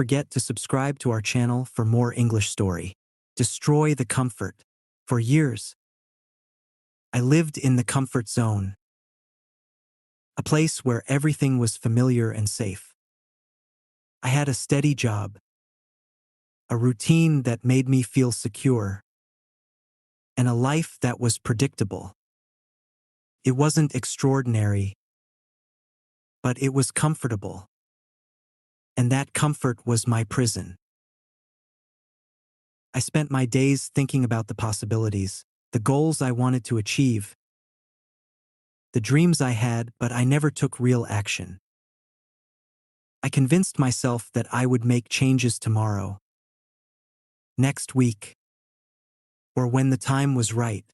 forget to subscribe to our channel for more English story. Destroy the comfort. For years, I lived in the comfort zone, a place where everything was familiar and safe. I had a steady job, a routine that made me feel secure, and a life that was predictable. It wasn't extraordinary, but it was comfortable. And that comfort was my prison. I spent my days thinking about the possibilities, the goals I wanted to achieve, the dreams I had, but I never took real action. I convinced myself that I would make changes tomorrow, next week, or when the time was right.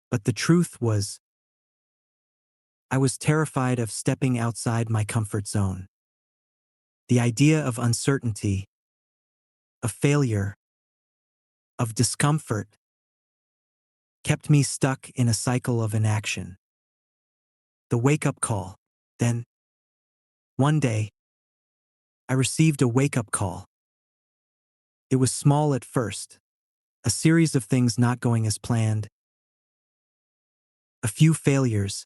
But the truth was, I was terrified of stepping outside my comfort zone. The idea of uncertainty, of failure, of discomfort, kept me stuck in a cycle of inaction. The wake-up call. Then, one day, I received a wake-up call. It was small at first, a series of things not going as planned, a few failures,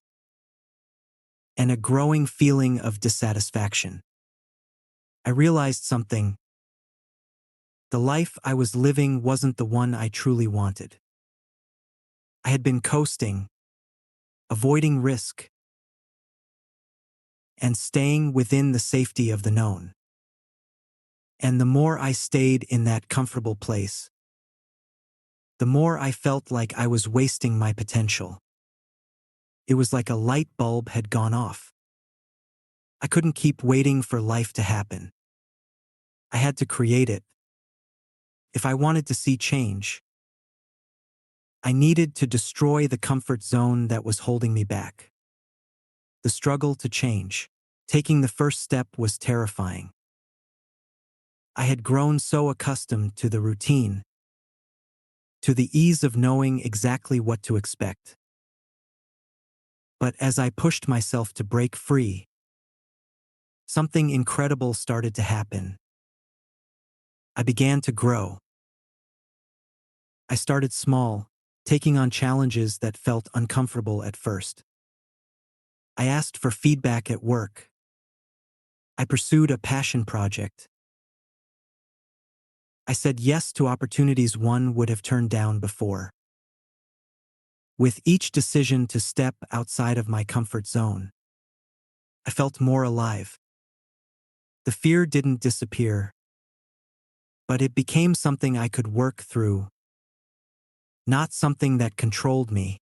and a growing feeling of dissatisfaction. I realized something. The life I was living wasn't the one I truly wanted. I had been coasting, avoiding risk, and staying within the safety of the known. And the more I stayed in that comfortable place, the more I felt like I was wasting my potential. It was like a light bulb had gone off. I couldn't keep waiting for life to happen. I had to create it. If I wanted to see change, I needed to destroy the comfort zone that was holding me back. The struggle to change. Taking the first step was terrifying. I had grown so accustomed to the routine, to the ease of knowing exactly what to expect. But as I pushed myself to break free, something incredible started to happen. I began to grow. I started small, taking on challenges that felt uncomfortable at first. I asked for feedback at work. I pursued a passion project. I said yes to opportunities one would have turned down before. With each decision to step outside of my comfort zone, I felt more alive. The fear didn't disappear, but it became something I could work through, not something that controlled me.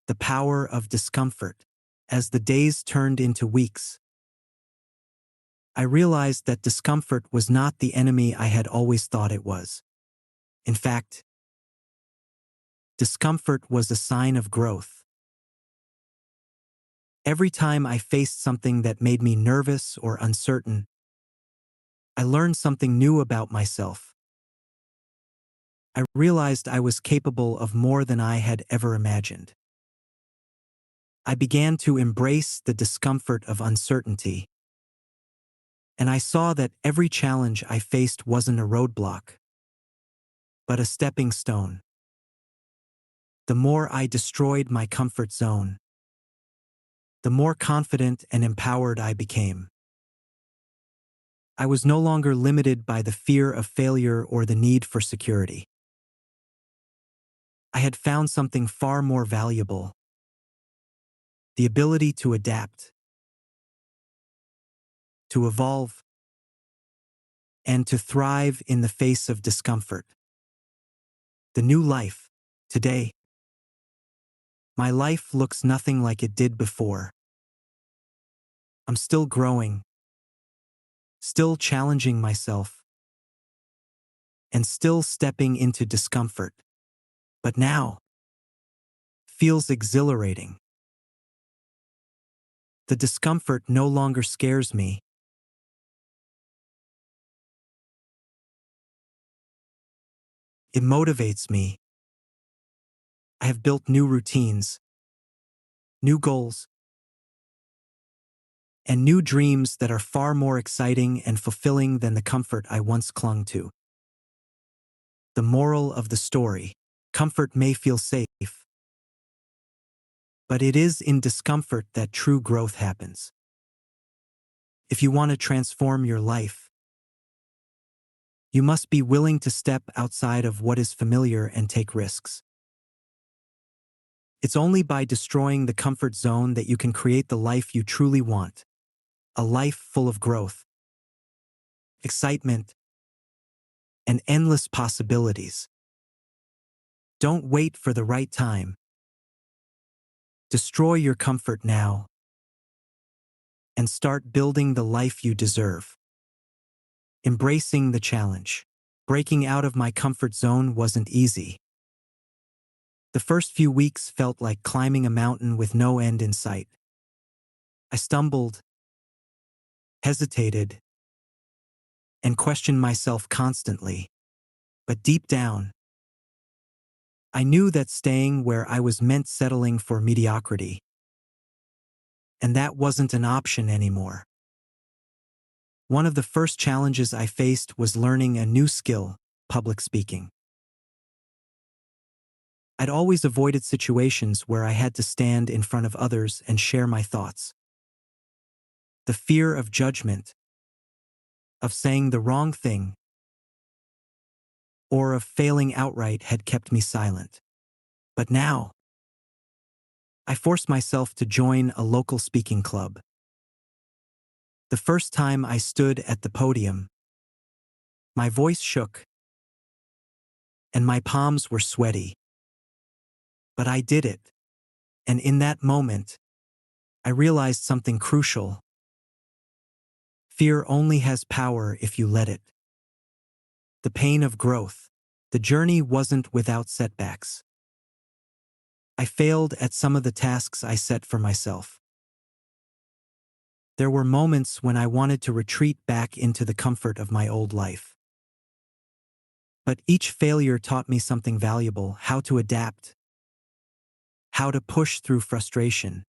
The power of discomfort. As the days turned into weeks, I realized that discomfort was not the enemy I had always thought it was. In fact, discomfort was a sign of growth. Every time I faced something that made me nervous or uncertain, I learned something new about myself. I realized I was capable of more than I had ever imagined. I began to embrace the discomfort of uncertainty, and I saw that every challenge I faced wasn't a roadblock, but a stepping stone. The more I destroyed my comfort zone, the more confident and empowered I became. I was no longer limited by the fear of failure or the need for security. I had found something far more valuable: the ability to adapt, to evolve, and to thrive in the face of discomfort. The new life. Today, my life looks nothing like it did before. I'm still growing, still challenging myself, and still stepping into discomfort. But now, feels exhilarating. The discomfort no longer scares me. It motivates me. I have built new routines, new goals, and new dreams that are far more exciting and fulfilling than the comfort I once clung to. The moral of the story: comfort may feel safe, but it is in discomfort that true growth happens. If you want to transform your life, you must be willing to step outside of what is familiar and take risks. It's only by destroying the comfort zone that you can create the life you truly want, a life full of growth, excitement, and endless possibilities. Don't wait for the right time. Destroy your comfort now and start building the life you deserve. Embracing the challenge. Breaking out of my comfort zone wasn't easy. The first few weeks felt like climbing a mountain with no end in sight. I stumbled, hesitated, and questioned myself constantly. But deep down, I knew that staying where I was meant settling for mediocrity. And that wasn't an option anymore. One of the first challenges I faced was learning a new skill: public speaking. I'd always avoided situations where I had to stand in front of others and share my thoughts. The fear of judgment, of saying the wrong thing, or of failing outright had kept me silent. But now, I forced myself to join a local speaking club. The first time I stood at the podium, my voice shook and my palms were sweaty. But I did it, and in that moment, I realized something crucial. Fear only has power if you let it. The pain of growth. The journey wasn't without setbacks. I failed at some of the tasks I set for myself. There were moments when I wanted to retreat back into the comfort of my old life. But each failure taught me something valuable: how to adapt, how to push through frustration,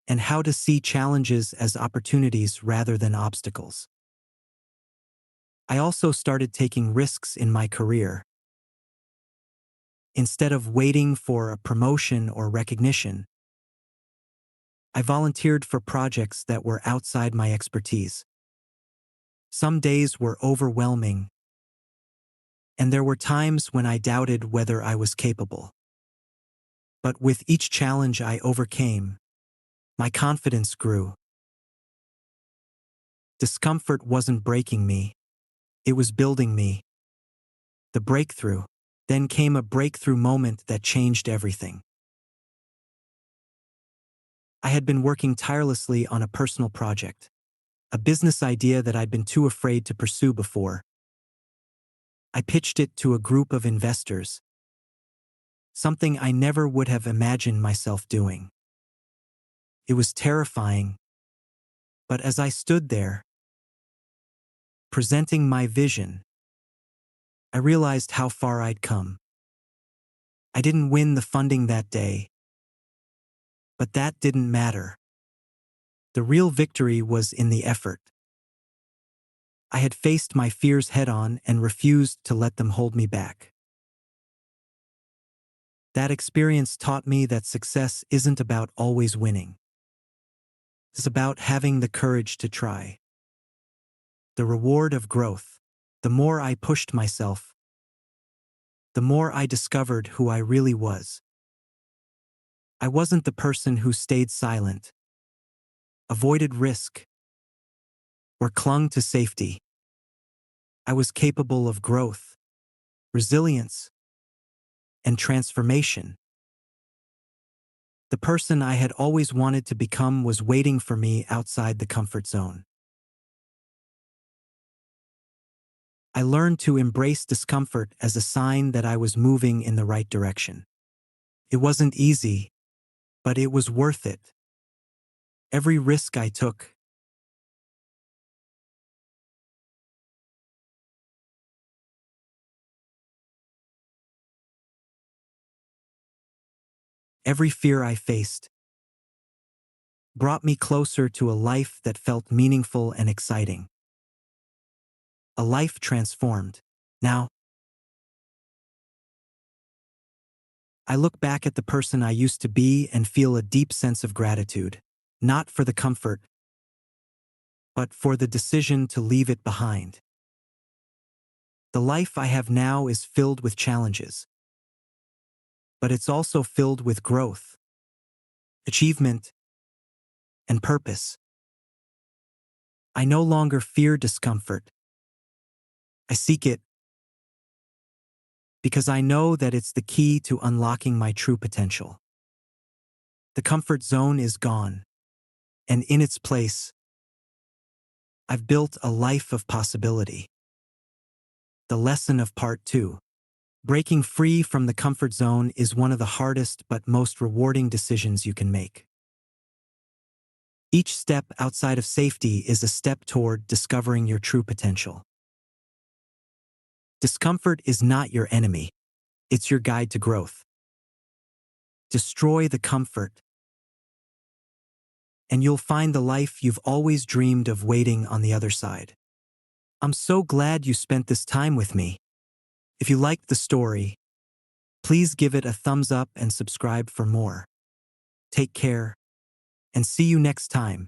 and how to see challenges as opportunities rather than obstacles. I also started taking risks in my career. Instead of waiting for a promotion or recognition, I volunteered for projects that were outside my expertise. Some days were overwhelming, and there were times when I doubted whether I was capable. But with each challenge I overcame, my confidence grew. Discomfort wasn't breaking me, it was building me. The breakthrough. Then came a breakthrough moment that changed everything. I had been working tirelessly on a personal project, a business idea that I'd been too afraid to pursue before. I pitched it to a group of investors, something I never would have imagined myself doing. It was terrifying, but as I stood there, presenting my vision, I realized how far I'd come. I didn't win the funding that day, but that didn't matter. The real victory was in the effort. I had faced my fears head-on and refused to let them hold me back. That experience taught me that success isn't about always winning. It's about having the courage to try. The reward of growth. The more I pushed myself, the more I discovered who I really was. I wasn't the person who stayed silent, avoided risk, or clung to safety. I was capable of growth, resilience, and transformation. The person I had always wanted to become was waiting for me outside the comfort zone. I learned to embrace discomfort as a sign that I was moving in the right direction. It wasn't easy, but it was worth it. Every risk I took, every fear I faced, brought me closer to a life that felt meaningful and exciting. A life transformed. Now, I look back at the person I used to be and feel a deep sense of gratitude, not for the comfort, but for the decision to leave it behind. The life I have now is filled with challenges, but it's also filled with growth, achievement, and purpose. I no longer fear discomfort. I seek it because I know that it's the key to unlocking my true potential. The comfort zone is gone, and in its place, I've built a life of possibility. The lesson of part 2. Breaking free from the comfort zone is one of the hardest but most rewarding decisions you can make. Each step outside of safety is a step toward discovering your true potential. Discomfort is not your enemy. It's your guide to growth. Destroy the comfort, and you'll find the life you've always dreamed of waiting on the other side. I'm so glad you spent this time with me. If you liked the story, please give it a thumbs up and subscribe for more. Take care, and see you next time.